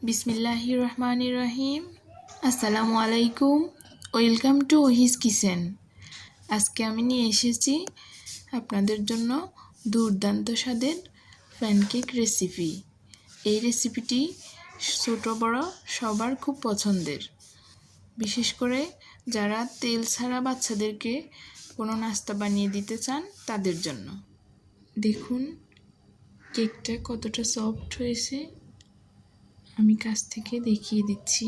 বিসমিল্লাহির রহমানির রহিম। আসসালামু আলাইকুম। Welcome to Ohi's kitchen. আজকে আমি নিয়ে এসেছি আপনাদের জন্য দুর্দান্ত স্বাদের প্যানকেক রেসিপি। এই রেসিপিটি ছোট বড় সবার খুব পছন্দের, বিশেষ করে যারা তেল ছাড়া বাচ্চাদেরকে কোনো নাস্তা বানিয়ে দিতে চান তাদের জন্য। দেখুন কেকটা কতটা সফট হয়েছে, আমি কাছ থেকে দেখিয়ে দিচ্ছি।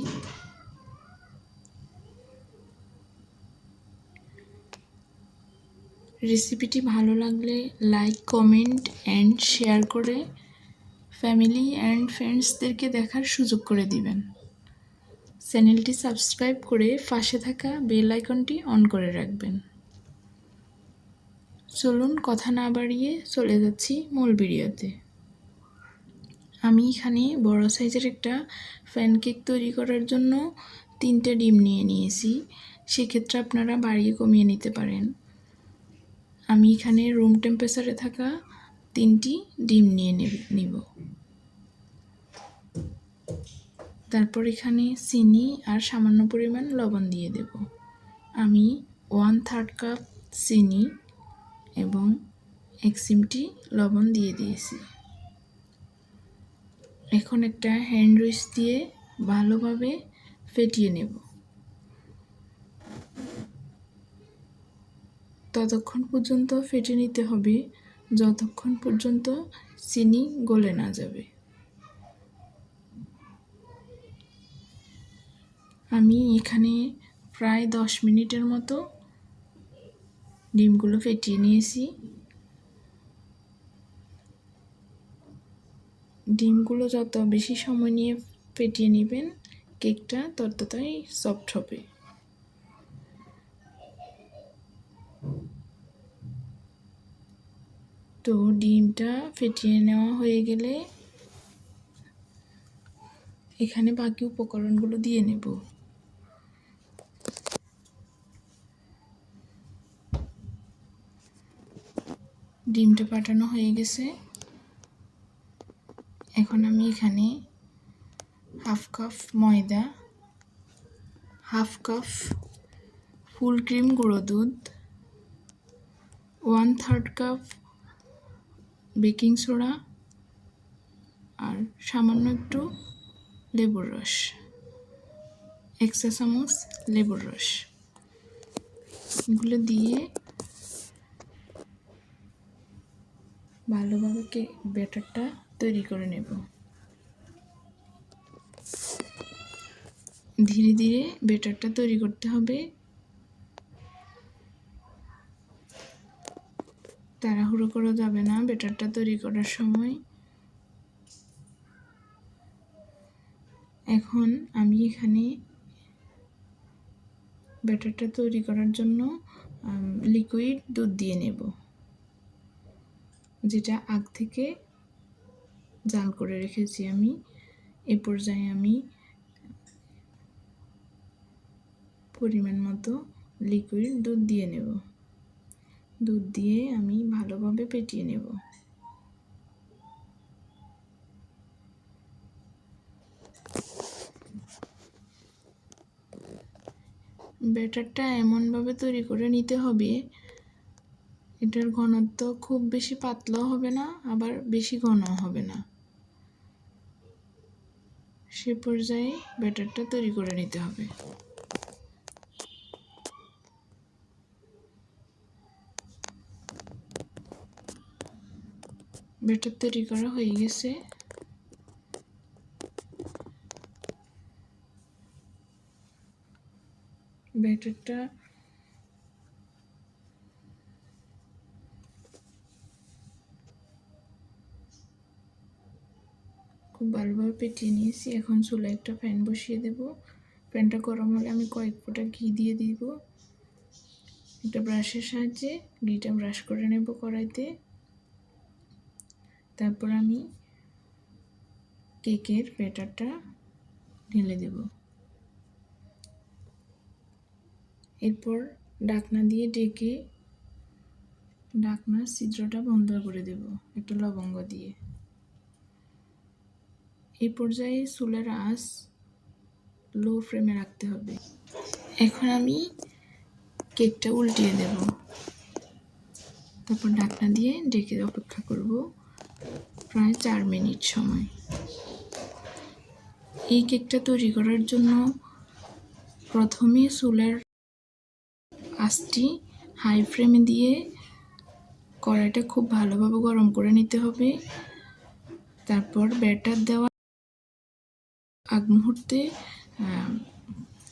রেসিপিটি ভালো লাগলে লাইক, কমেন্ট অ্যান্ড শেয়ার করে ফ্যামিলি অ্যান্ড ফ্রেন্ডসদেরকে দেখার সুযোগ করে দিবেন। চ্যানেলটি সাবস্ক্রাইব করে পাশে থাকা বেল আইকনটি অন করে রাখবেন। চলুন কথা না বাড়িয়ে চলে যাচ্ছি মূল ভিডিওতে। আমি এখানে বড় সাইজের একটা প্যানকেক তৈরি করার জন্য 3টে ডিম নিয়ে নিয়েছি। সেক্ষেত্রে আপনারা বাড়িয়ে কমিয়ে নিতে পারেন। আমি এখানে রুম টেম্পারেচারে থাকা 3টি ডিম নিয়ে নিব। তারপর এখানে চিনি আর সামান্য পরিমাণ লবণ দিয়ে দেব। আমি 1/3 কাপ চিনি এবং 1 চিমটি লবণ দিয়ে দিয়েছি। এখন একটা হ্যান্ড উইস্ক দিয়ে ভালোভাবে ফেটিয়ে নেব। ততক্ষণ পর্যন্ত ফেটে নিতে হবে যতক্ষণ পর্যন্ত চিনি গলে না যাবে। আমি এখানে প্রায় 10 মিনিটের মতো ডিমগুলো ফেটিয়ে নিয়েছি। ডিমগুলো যত বেশি সময় নিয়ে ফেটিয়ে নেবেন কেকটা ততটাই সফট হবে। তো ডিমটা ফেটিয়ে নেওয়া হয়ে গেলে এখানে বাকি উপকরণগুলো দিয়ে নেব। ডিমটা ফাটানো হয়ে গেছে। এখন আমি এখানে 1/2 কাপ ময়দা, 1/2 কাপ ফুল ক্রিম গুঁড়ো দুধ, 1/3 কাপ বেকিং সোডা আর সামান্য একটু লেবুর রস, 1 চা চামচ লেবুর রস, এগুলো দিয়ে ভালোভাবে ব্যাটারটা তৈরি করে নেব। ধীরে ধীরে ব্যাটারটা তৈরি করতে হবে, তাড়াহুড়ো করা যাবে না ব্যাটারটা তৈরি করার সময়। এখন আমি এখানে ব্যাটারটা তৈরি করার জন্য লিকুইড দুধ দিয়ে নেব, যেটা আগ থেকে জাল করে রেখেছি আমি। এ পর্যায়ে আমি পরিমাণ মতো লিকুইড দুধ দিয়ে নেব। দুধ দিয়ে আমি ভালোভাবে ফেটিয়ে নেব। ব্যাটারটা এমনভাবে তৈরি করে নিতে হবে এটার ঘনত্ব খুব বেশি পাতলাও হবে না আবার বেশি ঘনও হবে না, সে পর্যায়ে ব্যাটারটা তৈরি করে নিতে হবে। ব্যাটার তৈরি করা হয়ে গেছে। ব্যাটারটা খুব ভালোভাবে ফেটিয়ে নিয়েছি। এখন চুলায় একটা প্যান বসিয়ে দেব। প্যানটা গরম হলে আমি কয়েক ফোঁটা ঘি দিয়ে দিব। একটা ব্রাশের সাহায্যে ঘিটা ব্রাশ করে নেব কড়াইতে। তারপর আমি কেকের ব্যাটারটা ঢেলে দেব। এরপর ঢাকনা দিয়ে ঢেকে ঢাকনার ছিদ্রটা বন্ধ করে দেব একটা লবঙ্গ দিয়ে। এই পর্যায়ে চুলার আঁচ লো ফ্লেমে রাখতে হবে। এখন আমি কেকটা উল্টিয়ে দেব, তারপর ঢাকনা দিয়ে ঢেকে অপেক্ষা করব প্রায় 4 মিনিট সময়। এই কেকটা তৈরি করার জন্য প্রথমে চুলার আঁচটি হাই ফ্লেমে দিয়ে কড়াইটা খুব ভালোভাবে গরম করে নিতে হবে। তারপর ব্যাটার দেওয়ার আগ মুহূর্তে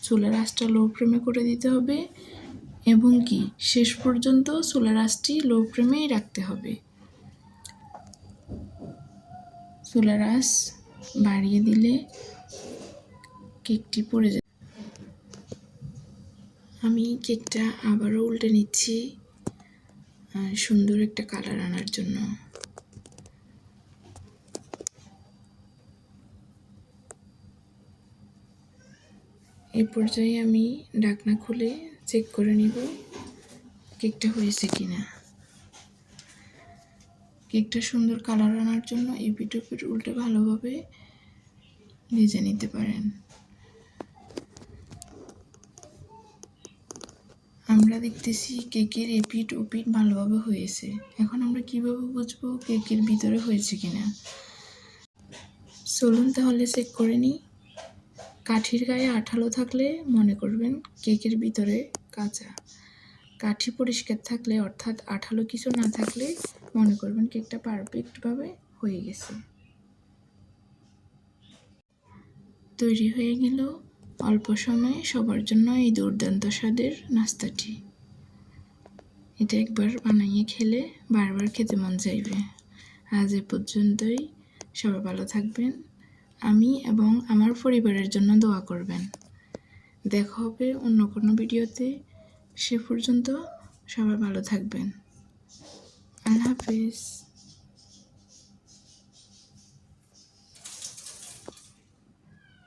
চুলার আঁচটা লো ফ্লেমে করে দিতে হবে এবং কি শেষ পর্যন্ত চুলার আঁচটি লো ফ্লেমেই রাখতে হবে। চুলার আঁচ বাড়িয়ে দিলে কেকটি পড়ে যাবে। আমি কেকটা আবারও উল্টে নিচ্ছি সুন্দর একটা কালার আনার জন্য। এই পর্যায়ে আমি ঢাকনা খুলে চেক করে নিব কেকটা হয়েছে কিনা। কেকটা সুন্দর কালার আনার জন্য এপিট ওপিট উল্টে ভালোভাবে ভেজে নিতে পারেন। আমরা দেখতেছি কেকের এপিট ওপিট ভালোভাবে হয়েছে। এখন আমরা কিভাবে বুঝবো কেকের ভিতরে হয়েছে কিনা? চলুন তাহলে চেক করে নিই। কাঠির গায়ে আঠালো থাকলে মনে করবেন কেকের ভিতরে কাঁচা। কাঠি পরিষ্কার থাকলে অর্থাৎ আঠালো কিছু না থাকলে মনে করবেন কেকটা পারফেক্টভাবে হয়ে গেছে। তৈরি হয়ে গেল অল্প সময়ে সবার জন্য এই দুর্দান্ত স্বাদের নাস্তাটি। এটা একবার বানাইয়ে খেলে বারবার খেতে মন চাইবে। আজ এ পর্যন্তই। সবাই ভালো থাকবেন। আমি এবং আমার পরিবারের জন্য দোয়া করবেন। দেখা হবে অন্য কোনো ভিডিওতে। সে পর্যন্ত সবাই ভালো থাকবেন। আল্লাহ হাফেজ।